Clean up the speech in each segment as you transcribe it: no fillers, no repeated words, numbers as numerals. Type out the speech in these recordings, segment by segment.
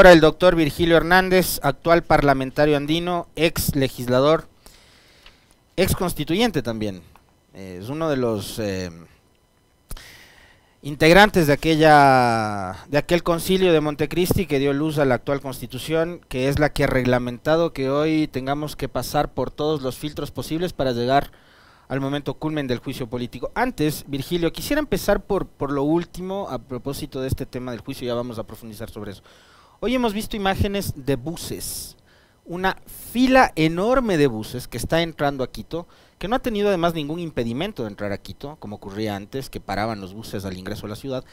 ahora el doctor Virgilio Hernández, actual parlamentario andino, ex legislador, ex constituyente también. Es uno de los integrantes de aquel concilio de Montecristi que dio luz a la actual constitución, que es la que ha reglamentado que hoy tengamos que pasar por todos los filtros posibles para llegar al momento culmen del juicio político. Antes, Virgilio, quisiera empezar por lo último, a propósito de este tema del juicio, ya vamos a profundizar sobre eso. Hoy hemos visto imágenes de buses, una fila enorme de buses que está entrando a Quito, que no ha tenido además ningún impedimento de entrar a Quito, como ocurría antes, que paraban los buses al ingreso a la ciudad.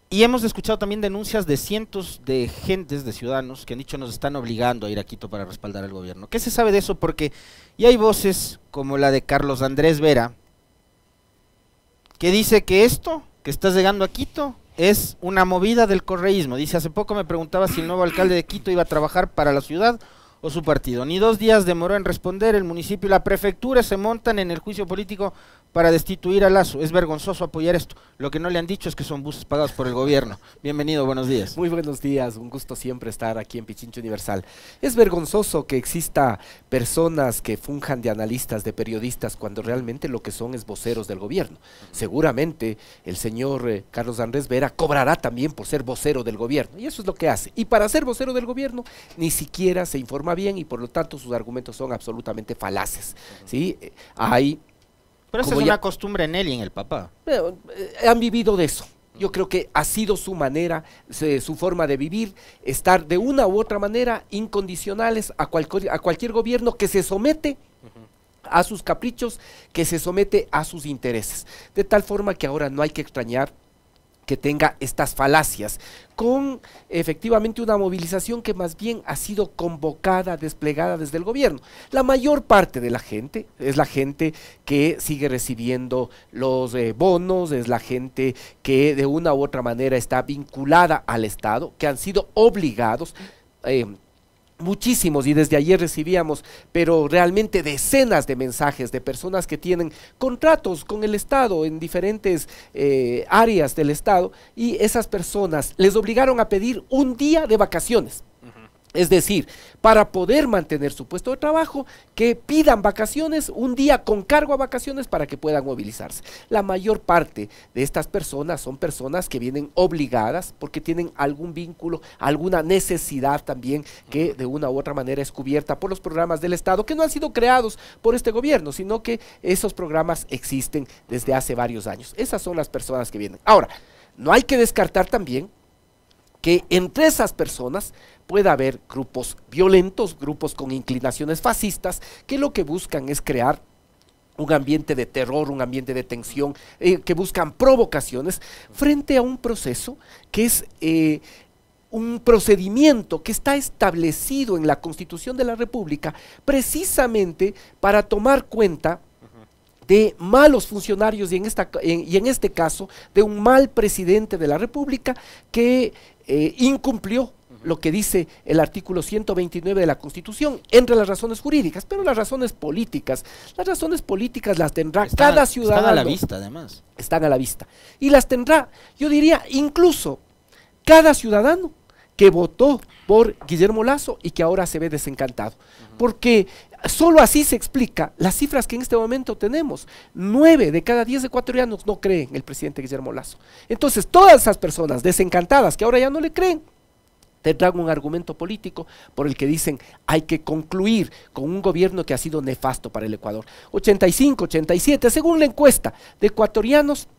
Y hemos escuchado también denuncias de cientos de gentes, de ciudadanos, que han dicho nos están obligando a ir a Quito para respaldar al gobierno. ¿Qué se sabe de eso? Porque y hay voces como la de Carlos Andrés Vera, que dice que esto que está llegando a Quito es una movida del correísmo. Dice, hace poco me preguntaba si el nuevo alcalde de Quito iba a trabajar para la ciudad o su partido. Ni 2 días demoró en responder, el municipio y la prefectura se montan en el juicio político para destituir a Lasso. Es vergonzoso apoyar esto. Lo que no le han dicho es que son buses pagados por el gobierno. Bienvenido, buenos días. Muy buenos días, un gusto siempre estar aquí en Pichincha Universal. Es vergonzoso que exista personas que funjan de analistas, de periodistas, cuando realmente lo que son es voceros del gobierno. Seguramente el señor Carlos Andrés Vera cobrará también por ser vocero del gobierno, y eso es lo que hace. Y para ser vocero del gobierno ni siquiera se informa bien y por lo tanto sus argumentos son absolutamente falaces, ¿sí? Pero esa es una costumbre en él y en el papá. Han vivido de eso. Yo creo que ha sido su manera, su forma de vivir, estar de una u otra manera incondicionales a cualquier gobierno que se somete a sus caprichos, que se somete a sus intereses. De tal forma que ahora no hay que extrañar que tenga estas falacias, con efectivamente una movilización que más bien ha sido convocada, desplegada desde el gobierno. La mayor parte de la gente es la gente que sigue recibiendo los bonos, es la gente que de una u otra manera está vinculada al Estado, que han sido obligados, muchísimos, y desde ayer recibíamos, pero realmente decenas de mensajes de personas que tienen contratos con el Estado en diferentes áreas del Estado, y esas personas les obligaron a pedir un día de vacaciones. Es decir, para poder mantener su puesto de trabajo, que pidan vacaciones, un día con cargo a vacaciones para que puedan movilizarse. La mayor parte de estas personas son personas que vienen obligadas porque tienen algún vínculo, alguna necesidad también que de una u otra manera es cubierta por los programas del Estado, que no han sido creados por este gobierno, sino que esos programas existen desde hace varios años. Esas son las personas que vienen. Ahora, no hay que descartar también que entre esas personas pueda haber grupos violentos, grupos con inclinaciones fascistas, que lo que buscan es crear un ambiente de terror, un ambiente de tensión, que buscan provocaciones frente a un proceso que es un procedimiento que está establecido en la Constitución de la República precisamente para tomar cuenta de malos funcionarios y en este caso de un mal presidente de la República que incumplió lo que dice el artículo 129 de la Constitución, entre las razones jurídicas, pero las razones políticas las tendrá cada ciudadano. Están a la vista, además. Están a la vista. Y las tendrá, yo diría, incluso cada ciudadano que votó por Guillermo Lasso y que ahora se ve desencantado. Porque solo así se explica las cifras que en este momento tenemos. 9 de cada 10 ecuatorianos no creen en el presidente Guillermo Lasso. Entonces, todas esas personas desencantadas que ahora ya no le creen, tendrán un argumento político por el que dicen hay que concluir con un gobierno que ha sido nefasto para el Ecuador. 85, 87, según la encuesta de ecuatorianos,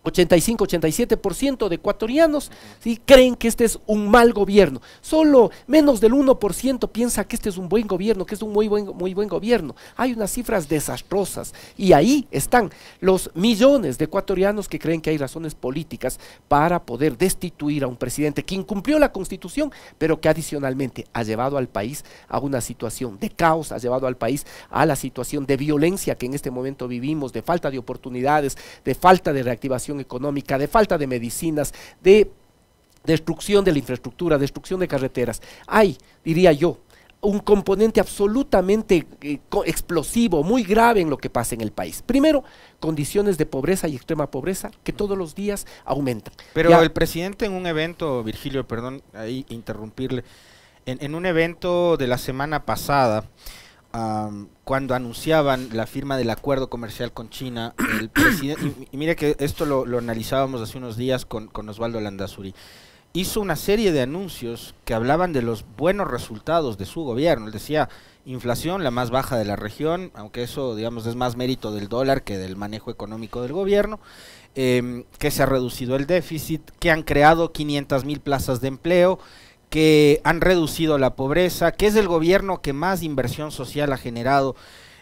85-87% de ecuatorianos, ¿sí?, creen que este es un mal gobierno. Solo menos del 1% piensa que este es un buen gobierno, que es un muy buen gobierno. Hay unas cifras desastrosas y ahí están los millones de ecuatorianos que creen que hay razones políticas para poder destituir a un presidente que incumplió la Constitución, pero que adicionalmente ha llevado al país a una situación de caos, ha llevado al país a la situación de violencia que en este momento vivimos, de falta de oportunidades, de falta de reactivación económica, de falta de medicinas, de destrucción de la infraestructura, destrucción de carreteras. Hay, diría yo, un componente absolutamente explosivo, muy grave en lo que pasa en el país. Primero, condiciones de pobreza y extrema pobreza que todos los días aumentan. Pero Ya, el presidente en un evento, Virgilio, perdón, ahí interrumpirle, en un evento de la semana pasada, cuando anunciaban la firma del acuerdo comercial con China, el presidente, y mire que esto lo analizábamos hace unos días con Osvaldo Landazuri, hizo una serie de anuncios que hablaban de los buenos resultados de su gobierno. Él decía, inflación la más baja de la región, aunque eso, digamos, es más mérito del dólar que del manejo económico del gobierno, que se ha reducido el déficit, que han creado 500,000 plazas de empleo, que han reducido la pobreza, que es el gobierno que más inversión social ha generado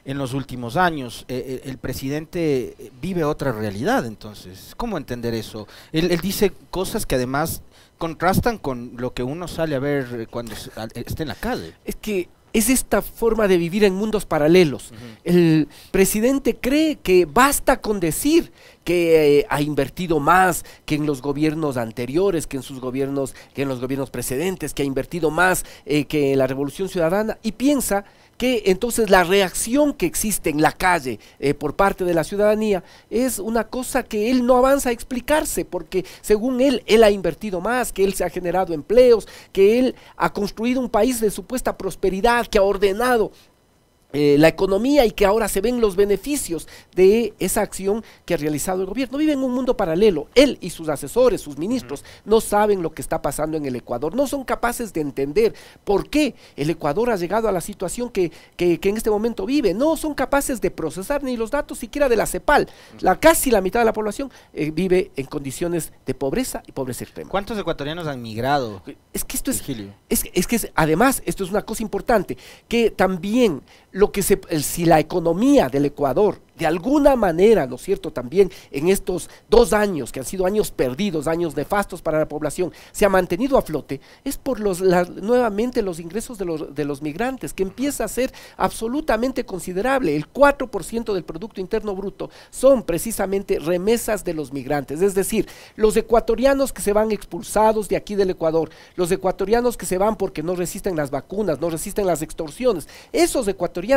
en los últimos años. El presidente vive otra realidad, entonces, ¿cómo entender eso? Él dice cosas que además contrastan con lo que uno sale a ver cuando está en la calle. es que es esta forma de vivir en mundos paralelos. El presidente cree que basta con decir que ha invertido más que en los gobiernos anteriores, que en sus gobiernos, que en los gobiernos precedentes, que ha invertido más que en la Revolución Ciudadana, y piensa que entonces la reacción que existe en la calle por parte de la ciudadanía es una cosa que él no avanza a explicarse, porque según él ha invertido más, que él se ha generado empleos, que él ha construido un país de supuesta prosperidad, que ha ordenado la economía y que ahora se ven los beneficios de esa acción que ha realizado el gobierno. Vive en un mundo paralelo. Él y sus asesores, sus ministros, no saben lo que está pasando en el Ecuador, no son capaces de entender por qué el Ecuador ha llegado a la situación que en este momento vive, no son capaces de procesar ni los datos siquiera de la CEPAL. Casi la mitad de la población vive en condiciones de pobreza y pobreza extrema. ¿Cuántos ecuatorianos han migrado? Es que esto Virgilio? además, esto es una cosa importante, que también si la economía del Ecuador, de alguna manera, ¿no es cierto?, también en estos 2 años, que han sido años perdidos, años nefastos para la población, se ha mantenido a flote, es por nuevamente los ingresos de los migrantes, que empieza a ser absolutamente considerable. El 4% del Producto Interno Bruto son precisamente remesas de los migrantes, es decir, los ecuatorianos que se van expulsados de aquí del Ecuador, los ecuatorianos que se van porque no resisten las vacunas, no resisten las extorsiones, esos ecuatorianos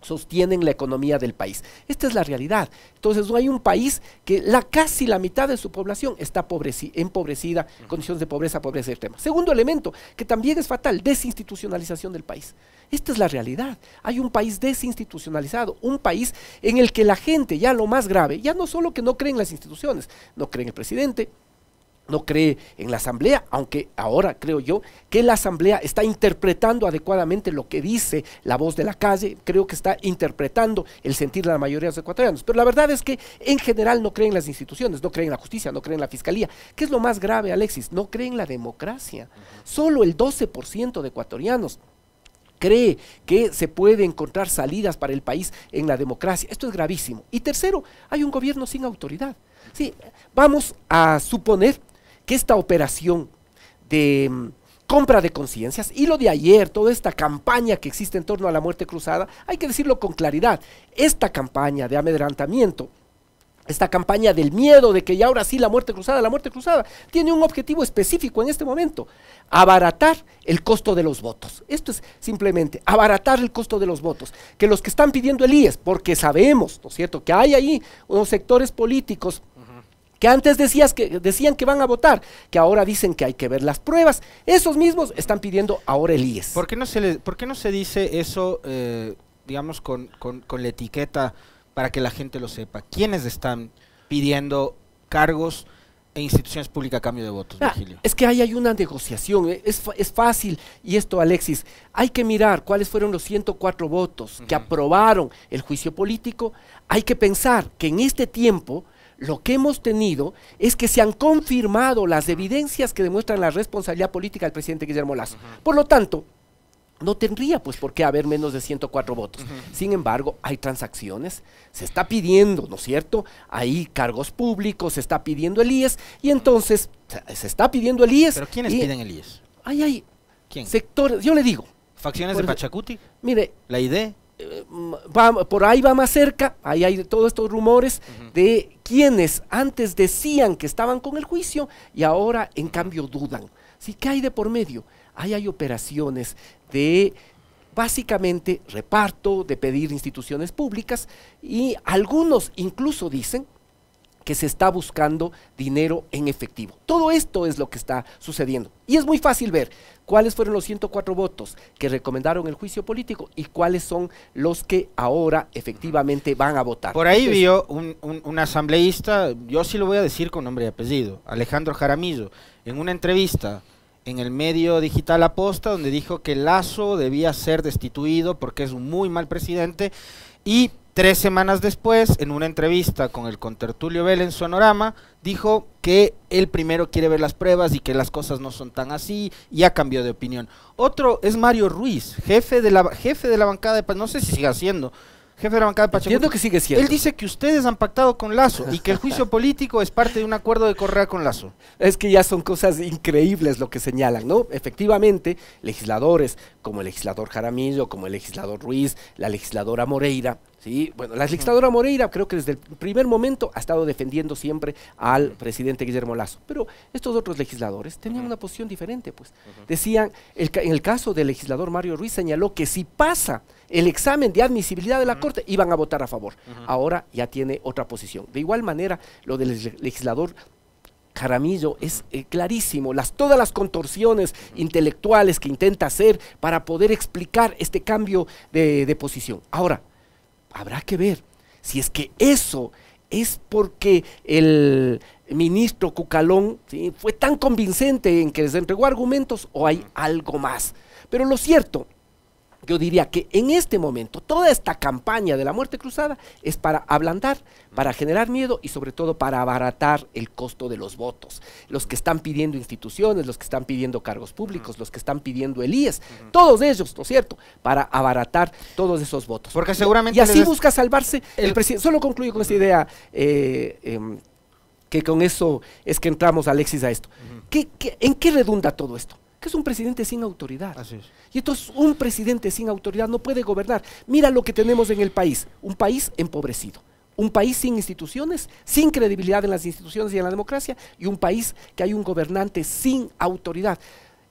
sostienen la economía del país. Esta es la realidad. Entonces no hay un país que casi la mitad de su población está empobrecida, condiciones de pobreza, pobreza extrema. Segundo elemento, que también es fatal, desinstitucionalización del país. Esta es la realidad. Hay un país desinstitucionalizado, un país en el que la gente, ya lo más grave, ya no solo que no cree en las instituciones, no cree en el presidente, no cree en la asamblea, aunque ahora creo yo que la asamblea está interpretando adecuadamente lo que dice la voz de la calle, creo que está interpretando el sentir de la mayoría de los ecuatorianos, pero la verdad es que en general no creen en las instituciones, no creen en la justicia, no creen en la fiscalía. ¿Qué es lo más grave, Alexis? No creen en la democracia. Solo el 12% de ecuatorianos cree que se puede encontrar salidas para el país en la democracia. Esto es gravísimo. Y tercero, hay un gobierno sin autoridad. Sí, vamos a suponer que esta operación de compra de conciencias y lo de ayer, toda esta campaña que existe en torno a la muerte cruzada, hay que decirlo con claridad, esta campaña de amedrentamiento, esta campaña del miedo de que ya ahora sí la muerte cruzada, tiene un objetivo específico en este momento: abaratar el costo de los votos. Esto es simplemente abaratar el costo de los votos, que los que están pidiendo el IES, porque sabemos, ¿no es cierto?, que hay ahí unos sectores políticos que antes decían que van a votar, que ahora dicen que hay que ver las pruebas, esos mismos están pidiendo ahora el IES. ¿Por qué no se dice eso, digamos, con la etiqueta para que la gente lo sepa? ¿Quiénes están pidiendo cargos e instituciones públicas a cambio de votos, Virgilio? Es que ahí hay una negociación, es fácil, y esto, Alexis, hay que mirar cuáles fueron los 104 votos que aprobaron el juicio político. Hay que pensar que en este tiempo lo que hemos tenido es que se han confirmado las evidencias que demuestran la responsabilidad política del presidente Guillermo Lasso. Por lo tanto, no tendría pues por qué haber menos de 104 votos. Sin embargo, hay transacciones, se está pidiendo, ¿no es cierto?, hay cargos públicos, se está pidiendo el IES, y entonces se está pidiendo el IES. ¿Pero quiénes piden el IES? Hay ¿Quién? sectores, yo le digo. ¿Facciones de Pachacuti? Mire, ¿La ID? por ahí va más cerca, ahí hay todos estos rumores de quienes antes decían que estaban con el juicio y ahora en cambio dudan. ¿Sí? ¿Qué hay de por medio? Ahí hay operaciones de básicamente reparto, de pedir instituciones públicas, y algunos incluso dicen que se está buscando dinero en efectivo. Todo esto es lo que está sucediendo. Y es muy fácil ver cuáles fueron los 104 votos que recomendaron el juicio político y cuáles son los que ahora efectivamente van a votar. Por ahí vio un asambleísta, yo sí lo voy a decir con nombre y apellido, Alejandro Jaramillo, en una entrevista en el medio digital Aposta, donde dijo que Lasso debía ser destituido porque es un muy mal presidente, y 3 semanas después, en una entrevista con el contertulio Bell en Sonorama, dijo que él primero quiere ver las pruebas y que las cosas no son tan así, y ya cambió de opinión. Otro es Mario Ruiz, jefe de la bancada de, no sé si sigue siendo, jefe de la bancada de Pachacuti. Entiendo que sigue siendo. Él dice que ustedes han pactado con Lasso y que el juicio político es parte de un acuerdo de Correa con Lasso. Es que ya son cosas increíbles lo que señalan, ¿no? Efectivamente, legisladores como el legislador Jaramillo, como el legislador Ruiz, la legisladora Moreira, ¿sí? Bueno, la legisladora Moreira creo que desde el primer momento ha estado defendiendo siempre al presidente Guillermo Lasso, pero estos otros legisladores tenían una posición diferente, pues. Decían, en el caso del legislador Mario Ruiz señaló que si pasa el examen de admisibilidad de la Corte, iban a votar a favor. Ahora ya tiene otra posición. De igual manera, lo del legislador Jaramillo es clarísimo, todas las contorsiones intelectuales que intenta hacer para poder explicar este cambio de posición. Ahora, habrá que ver si es que eso es porque el ministro Cucalón, ¿sí?, fue tan convincente en que les entregó argumentos, o hay algo más. Pero lo cierto, yo diría que en este momento toda esta campaña de la muerte cruzada es para ablandar, para generar miedo y sobre todo para abaratar el costo de los votos. Los que están pidiendo instituciones, los que están pidiendo cargos públicos, los que están pidiendo el IES, todos ellos, ¿no es cierto?, para abaratar todos esos votos. Porque seguramente y así busca salvarse el presidente. Solo concluyo con esta idea, que con eso es que entramos, Alexis, a esto. ¿En qué redunda todo esto? Que es un presidente sin autoridad. Así es. Y entonces un presidente sin autoridad no puede gobernar. Mira lo que tenemos en el país, un país empobrecido, un país sin instituciones, sin credibilidad en las instituciones y en la democracia, y un país que hay un gobernante sin autoridad.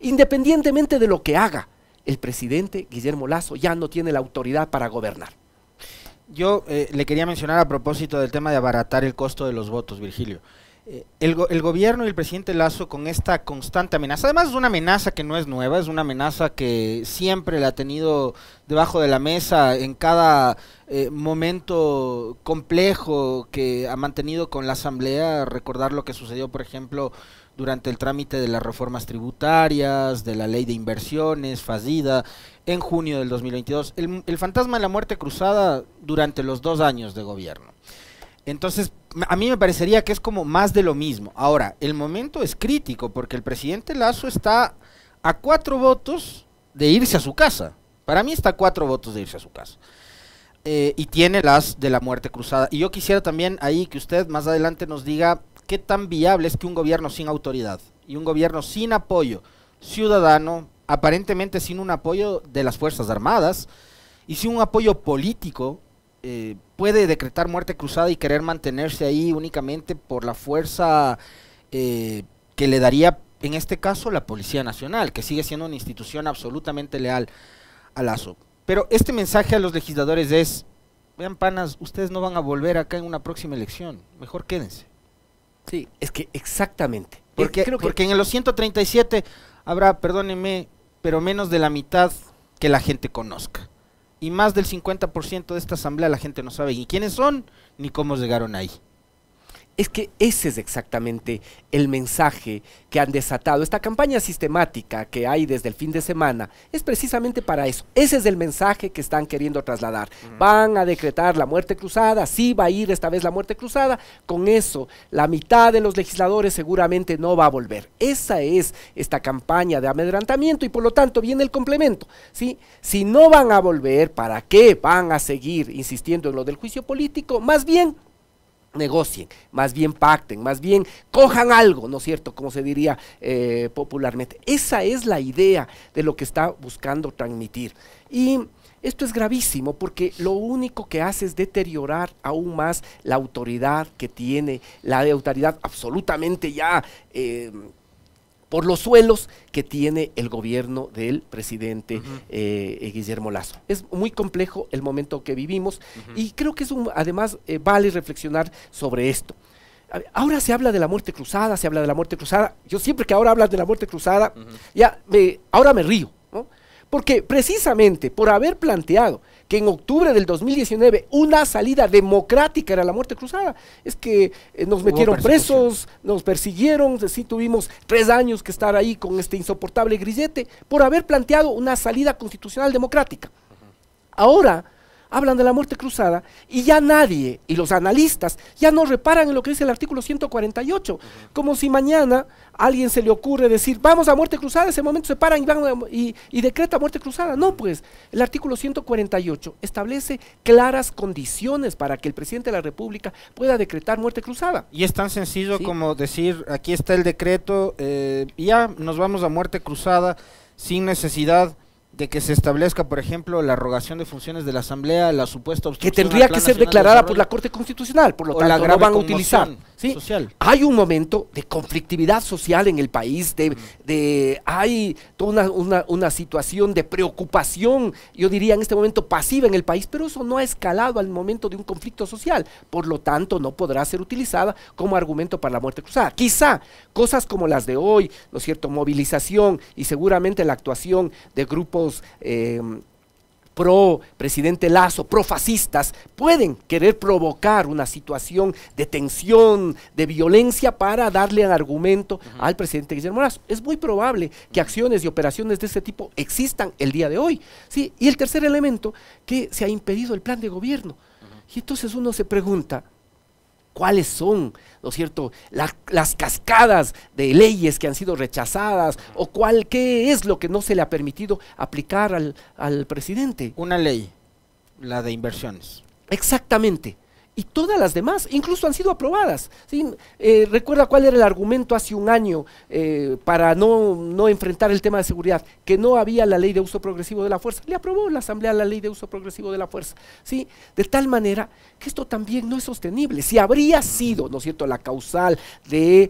Independientemente de lo que haga, el presidente Guillermo Lasso ya no tiene la autoridad para gobernar. Yo le quería mencionar a propósito del tema de abaratar el costo de los votos, Virgilio. El gobierno y el presidente Lasso, con esta constante amenaza, además es una amenaza que no es nueva, es una amenaza que siempre la ha tenido debajo de la mesa en cada momento complejo que ha mantenido con la Asamblea. Recordar lo que sucedió, por ejemplo, durante el trámite de las reformas tributarias, de la ley de inversiones fallida en junio del 2022, el fantasma de la muerte cruzada durante los 2 años de gobierno. Entonces, a mí me parecería que es como más de lo mismo. Ahora, el momento es crítico porque el presidente Lasso está a 4 votos de irse a su casa. Para mí está a 4 votos de irse a su casa. Y tiene las de la muerte cruzada. Y yo quisiera también ahí que usted más adelante nos diga qué tan viable es que un gobierno sin autoridad y un gobierno sin apoyo ciudadano, aparentemente sin un apoyo de las Fuerzas Armadas y sin un apoyo político, puede decretar muerte cruzada y querer mantenerse ahí únicamente por la fuerza que le daría, en este caso, la Policía Nacional, que sigue siendo una institución absolutamente leal a Lasso. Pero este mensaje a los legisladores es: vean, panas, ustedes no van a volver acá en una próxima elección, mejor quédense. Sí, es que exactamente. Porque en los 137 habrá, perdónenme, pero menos de la mitad que la gente conozca. Y más del 50% de esta asamblea la gente no sabe ni quiénes son, ni cómo llegaron ahí. Es que ese es exactamente el mensaje que han desatado. Esta campaña sistemática que hay desde el fin de semana es precisamente para eso. Ese es el mensaje que están queriendo trasladar. Van a decretar la muerte cruzada, sí va a ir esta vez la muerte cruzada. Con eso, la mitad de los legisladores seguramente no va a volver. Esa es esta campaña de amedrentamiento y por lo tanto viene el complemento, ¿sí? Si no van a volver, ¿para qué van a seguir insistiendo en lo del juicio político? Más bien negocien, más bien pacten, más bien cojan algo, ¿no es cierto?, como se diría popularmente. Esa es la idea de lo que está buscando transmitir. Y esto es gravísimo porque lo único que hace es deteriorar aún más la autoridad que tiene, la autoridad absolutamente ya por los suelos que tiene el gobierno del presidente Guillermo Lasso. Es muy complejo el momento que vivimos y creo que además vale reflexionar sobre esto. Ahora se habla de la muerte cruzada, yo siempre que ahora hablas de la muerte cruzada, ahora me río, ¿no? Porque precisamente por haber planteado que en octubre del 2019 una salida democrática era la muerte cruzada, es que nos metieron presos, nos persiguieron, sí tuvimos 3 años que estar ahí con este insoportable grillete, por haber planteado una salida constitucional democrática. Ahora hablan de la muerte cruzada y ya nadie, y los analistas, ya no reparan en lo que dice el artículo 148, como si mañana a alguien se le ocurre decir, vamos a muerte cruzada, ese momento se paran y decreta muerte cruzada. No, pues, el artículo 148 establece claras condiciones para que el presidente de la República pueda decretar muerte cruzada. Y es tan sencillo como decir, aquí está el decreto, y ya nos vamos a muerte cruzada sin necesidad de que se establezca, por ejemplo, la arrogación de funciones de la Asamblea, la supuesta obstrucción que tendría que ser declarada por la Corte Constitucional, por lo tanto no van a utilizar. ¿Sí? Social. Hay un momento de conflictividad social en el país, hay toda una situación de preocupación, yo diría en este momento pasiva en el país, pero eso no ha escalado al momento de un conflicto social, por lo tanto no podrá ser utilizada como argumento para la muerte cruzada. Quizá cosas como las de hoy, ¿no es cierto?, movilización y seguramente la actuación de grupos pro presidente Lasso, profascistas, pueden querer provocar una situación de tensión, de violencia para darle un argumento al presidente Guillermo Lasso. Es muy probable que acciones y operaciones de este tipo existan el día de hoy, ¿sí? Y el tercer elemento, que se ha impedido el plan de gobierno. Y entonces uno se pregunta, ¿cuáles son, ¿no es cierto?, las cascadas de leyes que han sido rechazadas o qué es lo que no se le ha permitido aplicar al presidente? Una ley, la de inversiones. Exactamente. Y todas las demás, incluso han sido aprobadas, ¿sí? Recuerda cuál era el argumento hace un año para no enfrentar el tema de seguridad, que no había la ley de uso progresivo de la fuerza. Le aprobó la Asamblea la ley de uso progresivo de la fuerza, ¿sí? De tal manera que esto también no es sostenible. Si habría sido, ¿no es cierto?, la causal de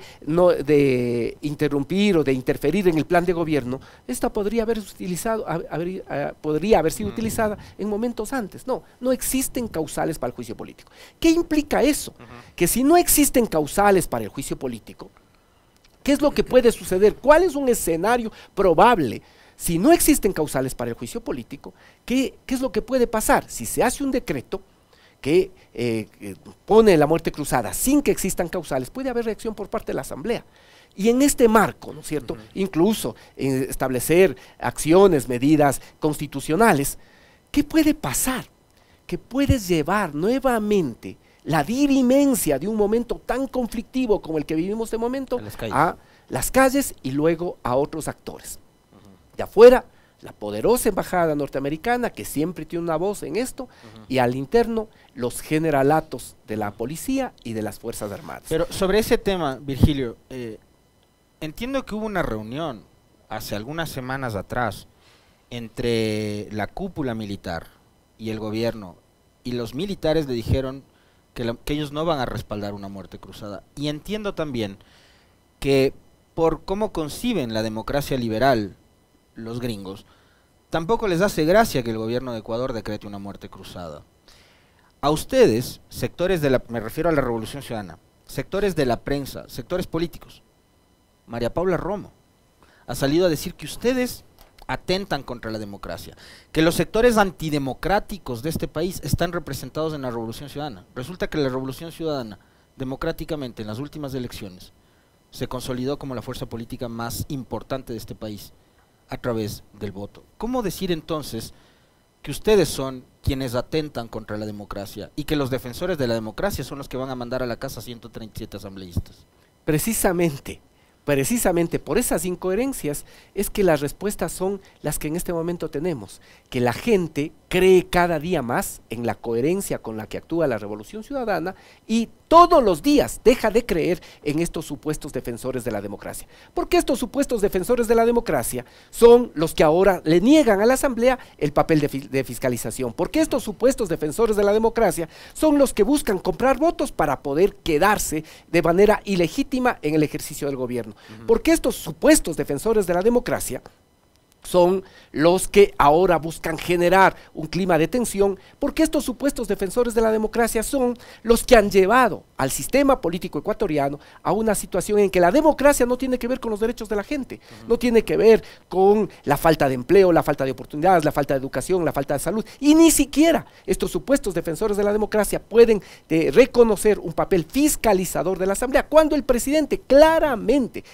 interrumpir o de interferir en el plan de gobierno, esta podría haber sido utilizada en momentos antes. No existen causales para el juicio político. ¿Qué implica eso? Que si no existen causales para el juicio político, ¿qué es lo que puede suceder? ¿Cuál es un escenario probable? Si no existen causales para el juicio político, ¿qué es lo que puede pasar? Si se hace un decreto que pone la muerte cruzada sin que existan causales, puede haber reacción por parte de la Asamblea. Y en este marco, ¿no es cierto?, incluso establecer acciones, medidas constitucionales, ¿qué puede pasar? Que puedes llevar nuevamente la dirimencia de un momento tan conflictivo como el que vivimos de momento a las calles y luego a otros actores. De afuera, la poderosa embajada norteamericana, que siempre tiene una voz en esto, y al interno, los generalatos de la policía y de las Fuerzas Armadas. Pero sobre ese tema, Virgilio, entiendo que hubo una reunión hace algunas semanas atrás entre la cúpula militar y el gobierno, y los militares le dijeron que ellos no van a respaldar una muerte cruzada. Y entiendo también que por cómo conciben la democracia liberal los gringos, tampoco les hace gracia que el gobierno de Ecuador decrete una muerte cruzada. A ustedes, sectores me refiero a la Revolución Ciudadana, sectores de la prensa, sectores políticos, María Paula Romo ha salido a decir que ustedes atentan contra la democracia, que los sectores antidemocráticos de este país están representados en la Revolución Ciudadana. Resulta que la Revolución Ciudadana, democráticamente en las últimas elecciones, se consolidó como la fuerza política más importante de este país a través del voto. ¿Cómo decir entonces que ustedes son quienes atentan contra la democracia y que los defensores de la democracia son los que van a mandar a la casa 137 asambleístas? Precisamente por esas incoherencias es que las respuestas son las que en este momento tenemos, que la gente cree cada día más en la coherencia con la que actúa la Revolución Ciudadana y todos los días deja de creer en estos supuestos defensores de la democracia. Porque estos supuestos defensores de la democracia son los que ahora le niegan a la Asamblea el papel de fiscalización. Porque estos supuestos defensores de la democracia son los que buscan comprar votos para poder quedarse de manera ilegítima en el ejercicio del gobierno. Porque estos supuestos defensores de la democracia son los que ahora buscan generar un clima de tensión, porque estos supuestos defensores de la democracia son los que han llevado al sistema político ecuatoriano a una situación en que la democracia no tiene que ver con los derechos de la gente, no tiene que ver con la falta de empleo, la falta de oportunidades, la falta de educación, la falta de salud, y ni siquiera estos supuestos defensores de la democracia pueden reconocer un papel fiscalizador de la Asamblea, cuando el presidente claramente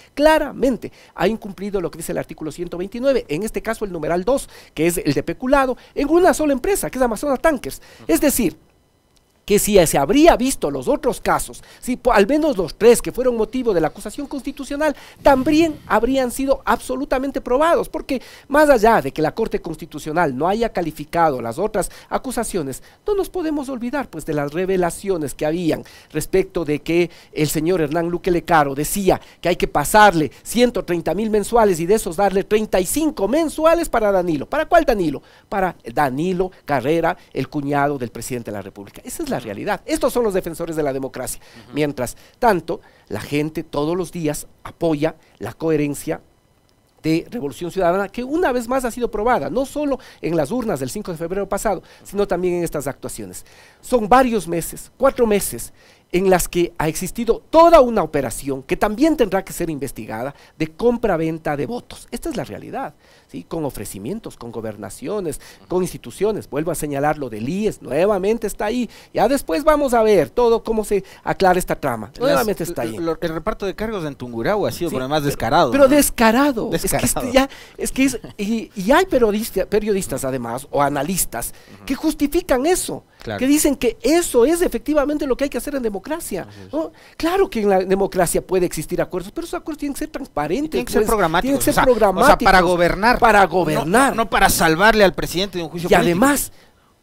ha incumplido lo que dice el artículo 129, en este caso el numeral 2, que es el de peculado, en una sola empresa, que es Amazonas Tankers. Es decir, que si se habría visto los otros casos, si al menos los 3 que fueron motivo de la acusación constitucional, también habrían sido absolutamente probados, porque más allá de que la Corte Constitucional no haya calificado las otras acusaciones, no nos podemos olvidar pues de las revelaciones que habían respecto de que el señor Hernán Luque Lecaro decía que hay que pasarle 130,000 mensuales y de esos darle 35 mensuales para Danilo. ¿Para cuál Danilo? Para Danilo Carrera, el cuñado del presidente de la República. Esa es la realidad. Estos son los defensores de la democracia. Mientras tanto, la gente todos los días apoya la coherencia de Revolución Ciudadana, que una vez más ha sido probada, no solo en las urnas del 5 de febrero pasado, sino también en estas actuaciones. Son varios meses, 4 meses, en las que ha existido toda una operación que también tendrá que ser investigada de compra-venta de votos. Esta es la realidad, ¿sí? Con ofrecimientos, con gobernaciones, con instituciones. Vuelvo a señalar lo del IES, nuevamente está ahí. Ya después vamos a ver todo cómo se aclara esta trama. Nuevamente está ahí. El reparto de cargos en Tungurahua ha sido por lo más descarado. Pero ¿no? Descarado. Descarado. Y hay periodistas además, o analistas, que justifican eso. Claro. Que dicen que eso es efectivamente lo que hay que hacer en democracia, ¿no? Claro que en la democracia puede existir acuerdos, pero esos acuerdos tienen que ser transparentes, tienen que ser programáticos, tienen que ser programáticos, o sea, para gobernar, no para salvarle al presidente de un juicio político. Y además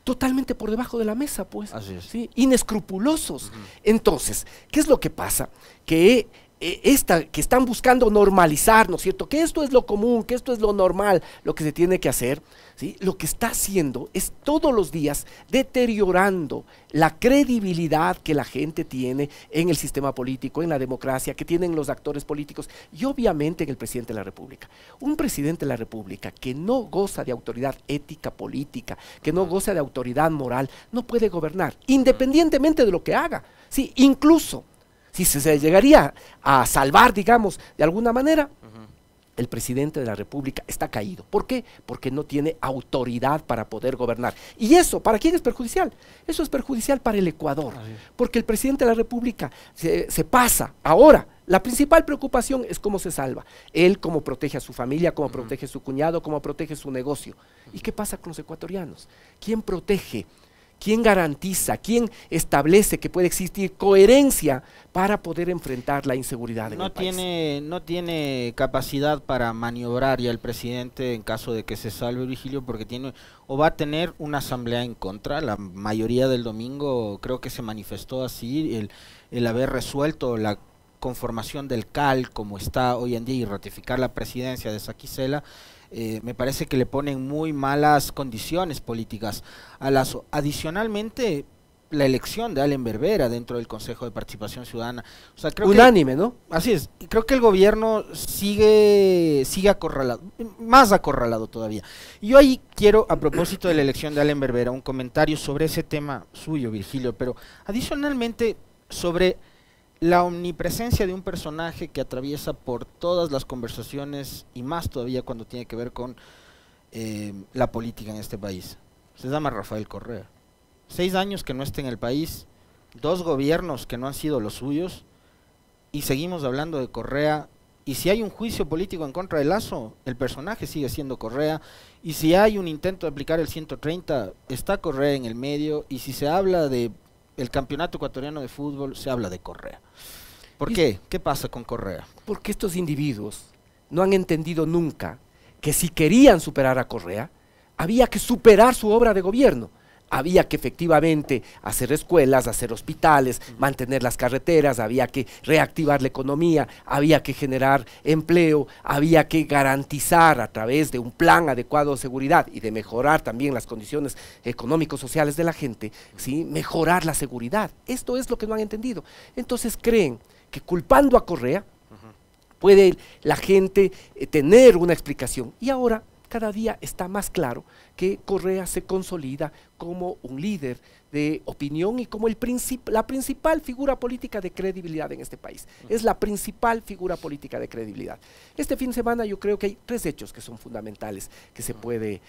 totalmente por debajo de la mesa, pues, ¿sí? Inescrupulosos. Entonces, ¿qué es lo que pasa? Que están buscando normalizar, ¿no es cierto? Que esto es lo común, que esto es lo normal, lo que se tiene que hacer, ¿sí? Lo que está haciendo es todos los días deteriorando la credibilidad que la gente tiene en el sistema político, en la democracia, que tienen los actores políticos y obviamente en el presidente de la República. Un presidente de la República que no goza de autoridad ética política, que no goza de autoridad moral, no puede gobernar, independientemente de lo que haga, ¿sí? Incluso si se llegaría a salvar, digamos, de alguna manera, el presidente de la República está caído. ¿Por qué? Porque no tiene autoridad para poder gobernar. ¿Y eso para quién es perjudicial? Eso es perjudicial para el Ecuador, porque el presidente de la República se pasa ahora. La principal preocupación es cómo se salva. Él cómo protege a su familia, cómo protege a su cuñado, cómo protege su negocio. ¿Y qué pasa con los ecuatorianos? ¿Quién protege? ¿Quién garantiza? ¿Quién establece que puede existir coherencia para poder enfrentar la inseguridad en el país? No tiene capacidad para maniobrar ya el presidente en caso de que se salve Virgilio, porque tiene o va a tener una asamblea en contra. La mayoría del domingo creo que se manifestó así, el haber resuelto la conformación del CAL como está hoy en día y ratificar la presidencia de Saquicela. Me parece que le ponen muy malas condiciones políticas a Lasso. Adicionalmente, la elección de Allen Berbera dentro del Consejo de Participación Ciudadana. O sea, creo unánime, ¿no? Así es. Y creo que el gobierno sigue acorralado, más acorralado todavía. Y yo ahí quiero, a propósito de la elección de Allen Berbera, un comentario sobre ese tema suyo, Virgilio, pero adicionalmente sobre la omnipresencia de un personaje que atraviesa por todas las conversaciones y más todavía cuando tiene que ver con la política en este país. Se llama Rafael Correa. 6 años que no está en el país, 2 gobiernos que no han sido los suyos y seguimos hablando de Correa. Y si hay un juicio político en contra de Lasso, el personaje sigue siendo Correa. Y si hay un intento de aplicar el 130, está Correa en el medio. Y si se habla de el campeonato ecuatoriano de fútbol, se habla de Correa. ¿Por qué? ¿Qué pasa con Correa? Porque estos individuos no han entendido nunca que si querían superar a Correa, había que superar su obra de gobierno. Había que efectivamente hacer escuelas, hacer hospitales, mantener las carreteras, había que reactivar la economía, había que generar empleo, había que garantizar a través de un plan adecuado de seguridad y de mejorar también las condiciones económico-sociales de la gente, ¿sí? Mejorar la seguridad. Esto es lo que no han entendido. Entonces creen que culpando a Correa puede la gente tener una explicación. Y ahora cada día está más claro que Correa se consolida como un líder de opinión y como la principal figura política de credibilidad en este país. Es la principal figura política de credibilidad. Este fin de semana yo creo que hay 3 hechos que son fundamentales que se puede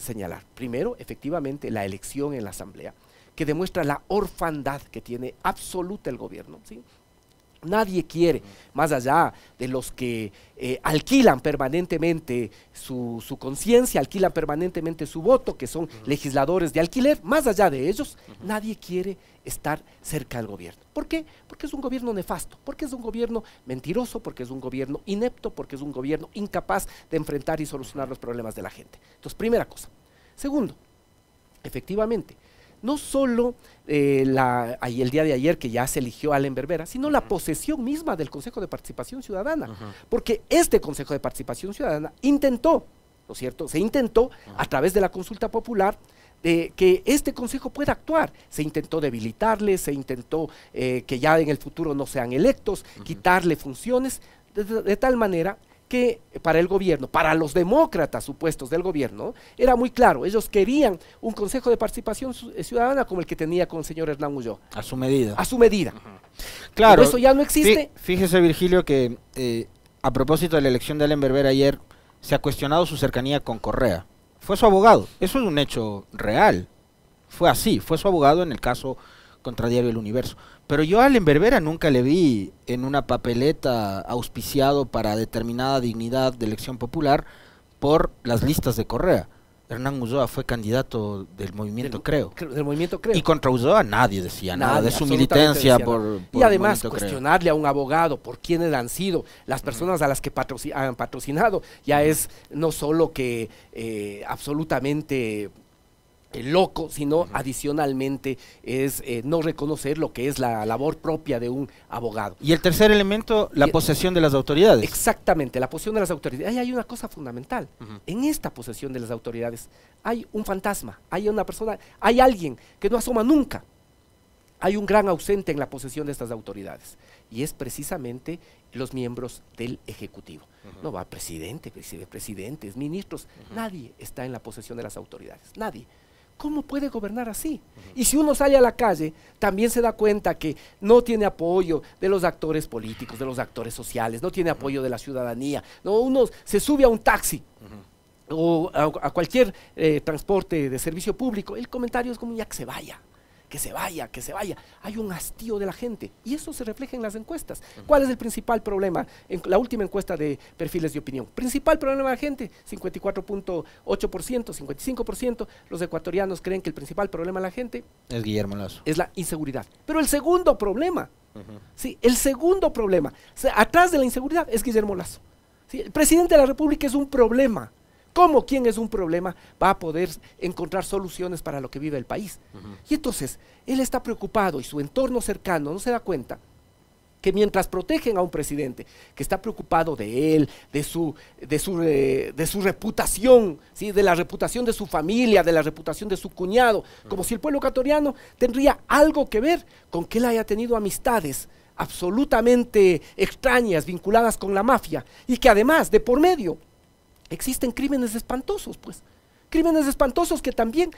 señalar. Primero, efectivamente, la elección en la Asamblea, que demuestra la orfandad que tiene absoluta el gobierno, ¿sí? Nadie quiere, más allá de los que alquilan permanentemente su conciencia, alquilan permanentemente su voto, que son legisladores de alquiler, más allá de ellos, nadie quiere estar cerca del gobierno. ¿Por qué? Porque es un gobierno nefasto, porque es un gobierno mentiroso, porque es un gobierno inepto, porque es un gobierno incapaz de enfrentar y solucionar los problemas de la gente. Entonces, primera cosa. Segundo, efectivamente, no solo el día de ayer que ya se eligió a Allen Berbera, sino la posesión misma del Consejo de Participación Ciudadana, porque este Consejo de Participación Ciudadana intentó, ¿no es cierto?, se intentó a través de la consulta popular que este consejo pueda actuar. Se intentó debilitarle, se intentó que ya en el futuro no sean electos, quitarle funciones, de tal manera que para el gobierno, para los demócratas supuestos del gobierno, era muy claro, ellos querían un consejo de participación ciudadana como el que tenía con el señor Hernán Ulloa. A su medida. A su medida. Claro. Pero eso ya no existe. Fíjese, Virgilio, que a propósito de la elección de Allen Berbera ayer, se ha cuestionado su cercanía con Correa. Fue su abogado, eso es un hecho real. Fue así, fue su abogado en el caso contra Diario El Universo. Pero yo a Allen Berbera nunca le vi en una papeleta auspiciado para determinada dignidad de elección popular por las listas de Correa. Hernán Ulloa fue candidato del movimiento Creo. Del movimiento Creo. Y contra Ulloa nadie decía nada de su militancia por y además Creo. Cuestionarle a un abogado por quiénes han sido las personas a las que han patrocinado, ya es no solo que absolutamente loco, sino adicionalmente es no reconocer lo que es la labor propia de un abogado. Y el tercer elemento, la posesión de las autoridades. Exactamente, la posesión de las autoridades. Ahí hay una cosa fundamental. En esta posesión de las autoridades hay un fantasma, hay una persona, hay alguien que no asoma nunca. Hay un gran ausente en la posesión de estas autoridades y es precisamente los miembros del Ejecutivo. No va presidentes, ministros, nadie está en la posesión de las autoridades, nadie. ¿Cómo puede gobernar así? Y si uno sale a la calle, también se da cuenta que no tiene apoyo de los actores políticos, de los actores sociales, no tiene apoyo de la ciudadanía. No, uno se sube a un taxi o a cualquier transporte de servicio público, el comentario es como ya que se vaya. Que se vaya, que se vaya. Hay un hastío de la gente y eso se refleja en las encuestas. ¿Cuál es el principal problema? En la última encuesta de perfiles de opinión. Principal problema de la gente, 54.8%, 55%. Los ecuatorianos creen que el principal problema de la gente es Guillermo Lasso. Es la inseguridad. Pero el segundo problema, sí, el segundo problema, o sea, atrás de la inseguridad es Guillermo Lasso. ¿Sí? El presidente de la República es un problema. ¿Cómo quien es un problema va a poder encontrar soluciones para lo que vive el país? Y entonces, él está preocupado y su entorno cercano no se da cuenta que mientras protegen a un presidente que está preocupado de él, de su reputación, ¿sí? De la reputación de su familia, de la reputación de su cuñado, como si el pueblo ecuatoriano tendría algo que ver con que él haya tenido amistades absolutamente extrañas, vinculadas con la mafia, y que además, de por medio, existen crímenes espantosos, pues. Crímenes espantosos que también,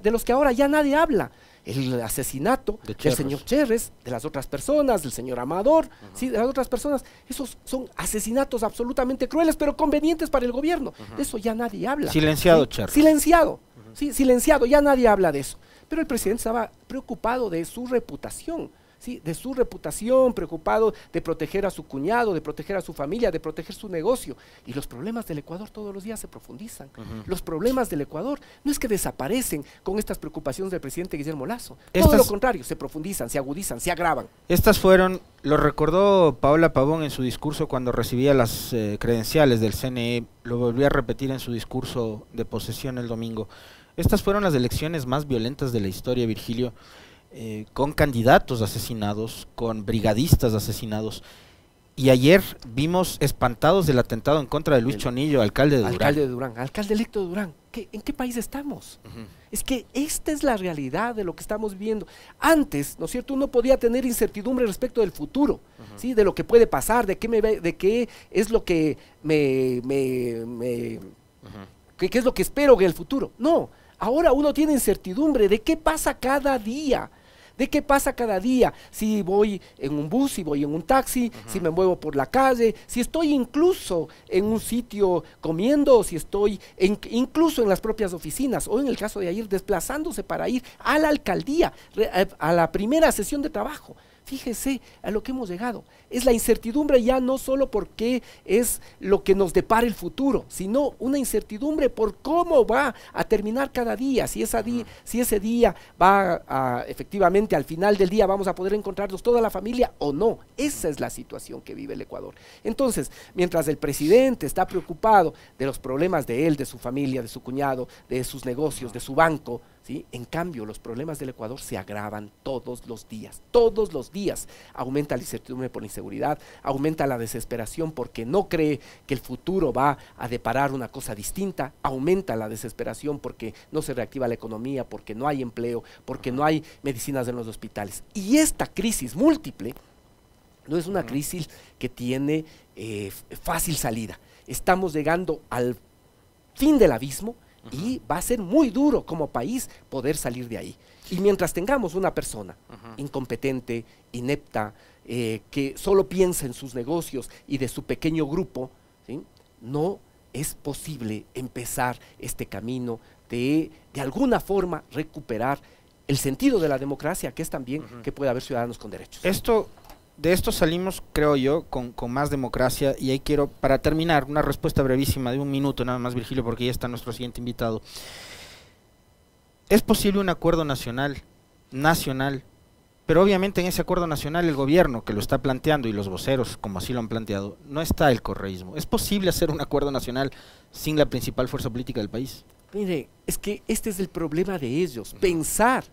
de los que ahora ya nadie habla. El asesinato del señor Cherres, de las otras personas, del señor Amador, ¿sí? De las otras personas. Esos son asesinatos absolutamente crueles, pero convenientes para el gobierno. De eso ya nadie habla. Silenciado, ¿sí? Cherres. Silenciado, sí, silenciado, ya nadie habla de eso. Pero el presidente estaba preocupado de su reputación. ¿sí? De su reputación, preocupado de proteger a su cuñado, de proteger a su familia, de proteger su negocio. Y los problemas del Ecuador todos los días se profundizan. Los problemas del Ecuador no es que desaparecen con estas preocupaciones del presidente Guillermo Lasso. Todo lo contrario, se profundizan, se agudizan, se agravan. Estas fueron, lo recordó Paola Pavón en su discurso cuando recibía las credenciales del CNE, lo volvió a repetir en su discurso de posesión el domingo. Estas fueron las elecciones más violentas de la historia, Virgilio, con candidatos asesinados, con brigadistas asesinados. Y ayer vimos espantados del atentado en contra de Luis Chonillo, alcalde de Durán. Alcalde electo de Durán. ¿En qué país estamos? Es que esta es la realidad de lo que estamos viviendo. Antes, ¿no es cierto?, uno podía tener incertidumbre respecto del futuro, ¿sí? De lo que puede pasar, de qué es lo que qué es lo que espero en el futuro. No, ahora uno tiene incertidumbre de qué pasa cada día. ¿De qué pasa cada día? Si voy en un bus, si voy en un taxi, si me muevo por la calle, si estoy incluso en un sitio comiendo, si estoy incluso en las propias oficinas, o en el caso de ayer desplazándose para ir a la alcaldía, a la primera sesión de trabajo. Fíjese a lo que hemos llegado. Es la incertidumbre ya no solo porque es lo que nos depara el futuro, sino una incertidumbre por cómo va a terminar cada día, si ese día va efectivamente al final del día vamos a poder encontrarnos toda la familia o no. Esa es la situación que vive el Ecuador. Entonces, mientras el presidente está preocupado de los problemas de él, de su familia, de su cuñado, de sus negocios, de su banco, ¿sí? En cambio, los problemas del Ecuador se agravan todos los días, aumenta la incertidumbre por la inseguridad, aumenta la desesperación porque no cree que el futuro va a deparar una cosa distinta, aumenta la desesperación porque no se reactiva la economía, porque no hay empleo, porque no hay medicinas en los hospitales. Y esta crisis múltiple no es una crisis que tiene fácil salida. Estamos llegando al fin del abismo y va a ser muy duro como país poder salir de ahí. Y mientras tengamos una persona incompetente, inepta, que solo piensa en sus negocios y de su pequeño grupo, ¿sí? No es posible empezar este camino de alguna forma recuperar el sentido de la democracia, que es también que pueda haber ciudadanos con derechos. De esto salimos, creo yo, con más democracia, y ahí quiero, para terminar, una respuesta brevísima de 1 minuto nada más, Virgilio, porque ya está nuestro siguiente invitado. ¿Es posible un acuerdo nacional, pero obviamente en ese acuerdo nacional el gobierno que lo está planteando y los voceros, como así lo han planteado, no está el correísmo? ¿Es posible hacer un acuerdo nacional sin la principal fuerza política del país? Mire, es que este es el problema de ellos, pensar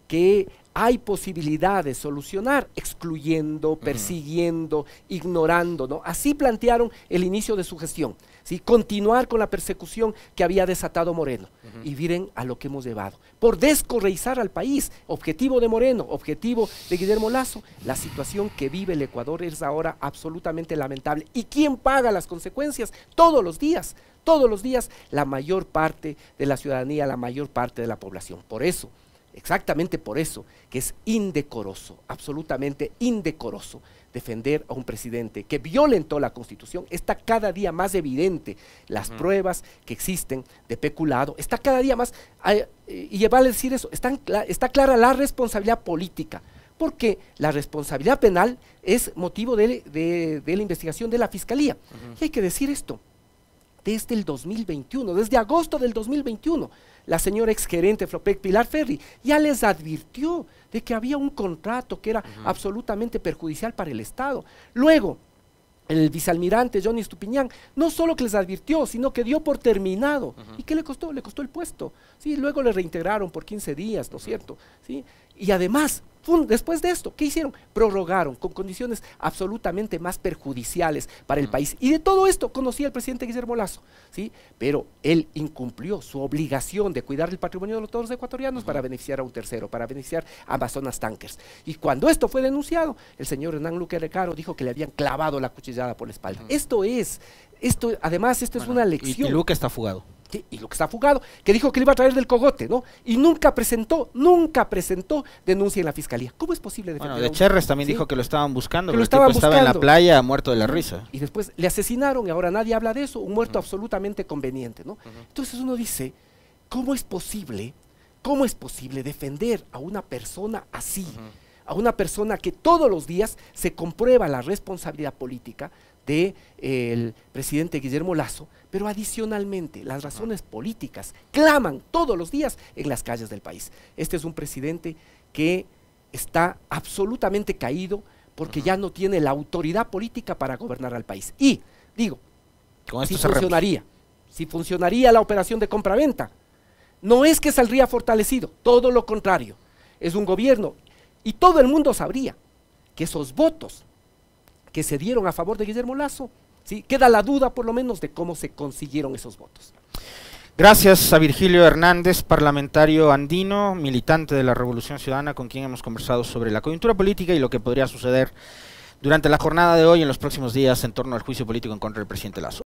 que hay posibilidad de solucionar excluyendo, persiguiendo, ignorando, ¿no? Así plantearon el inicio de su gestión, ¿sí? Continuar con la persecución que había desatado Moreno. Y miren a lo que hemos llevado. Por descorreizar al país, objetivo de Moreno, objetivo de Guillermo Lasso, la situación que vive el Ecuador es ahora absolutamente lamentable. ¿Y quién paga las consecuencias? Todos los días, la mayor parte de la ciudadanía, la mayor parte de la población. Por eso, exactamente por eso, que es indecoroso, absolutamente indecoroso, defender a un presidente que violentó la Constitución. Está cada día más evidente las pruebas que existen de peculado, está cada día más, y vale decir eso, está clara la responsabilidad política, porque la responsabilidad penal es motivo de la investigación de la Fiscalía. Y hay que decir esto, desde el 2021, desde agosto del 2021, la señora exgerente Flopec, Pilar Ferri, ya les advirtió de que había un contrato que era absolutamente perjudicial para el Estado. Luego, el vicealmirante Johnny Estupiñán, no solo que les advirtió, sino que dio por terminado. ¿Y qué le costó? Le costó el puesto. ¿Sí? Luego le reintegraron por 15 días, ¿no es cierto? ¿Sí? Y además, después de esto, ¿qué hicieron? Prorrogaron con condiciones absolutamente más perjudiciales para el país. Y de todo esto conocía el presidente Guillermo Lasso, ¿sí? Pero él incumplió su obligación de cuidar el patrimonio de los todos ecuatorianos para beneficiar a un tercero, para beneficiar a Amazonas Tankers. Y cuando esto fue denunciado, el señor Hernán Luque Recaro dijo que le habían clavado la cuchillada por la espalda. Además, esto es una lección. Y Luque está fugado. Y lo que está fugado, que dijo que le iba a traer del cogote, ¿no? Y nunca presentó denuncia en la fiscalía. ¿Cómo es posible defender? Bueno, de Cherres también dijo que lo estaban buscando, pero el tipo estaba en la playa muerto de la risa. Y después le asesinaron y ahora nadie habla de eso, un muerto absolutamente conveniente, ¿no? Entonces uno dice, ¿cómo es posible defender a una persona así? a una persona que todos los días se comprueba la responsabilidad política del presidente Guillermo Lasso, pero adicionalmente las razones políticas claman todos los días en las calles del país. Este es un presidente que está absolutamente caído porque ya no tiene la autoridad política para gobernar al país. Y digo, si funcionaría la operación de compraventa, no es que saldría fortalecido, todo lo contrario, es un gobierno y todo el mundo sabría que esos votos que se dieron a favor de Guillermo Lasso, ¿sí? Queda la duda por lo menos de cómo se consiguieron esos votos. Gracias a Virgilio Hernández, parlamentario andino, militante de la Revolución Ciudadana, con quien hemos conversado sobre la coyuntura política y lo que podría suceder durante la jornada de hoy y en los próximos días en torno al juicio político en contra del presidente Lasso.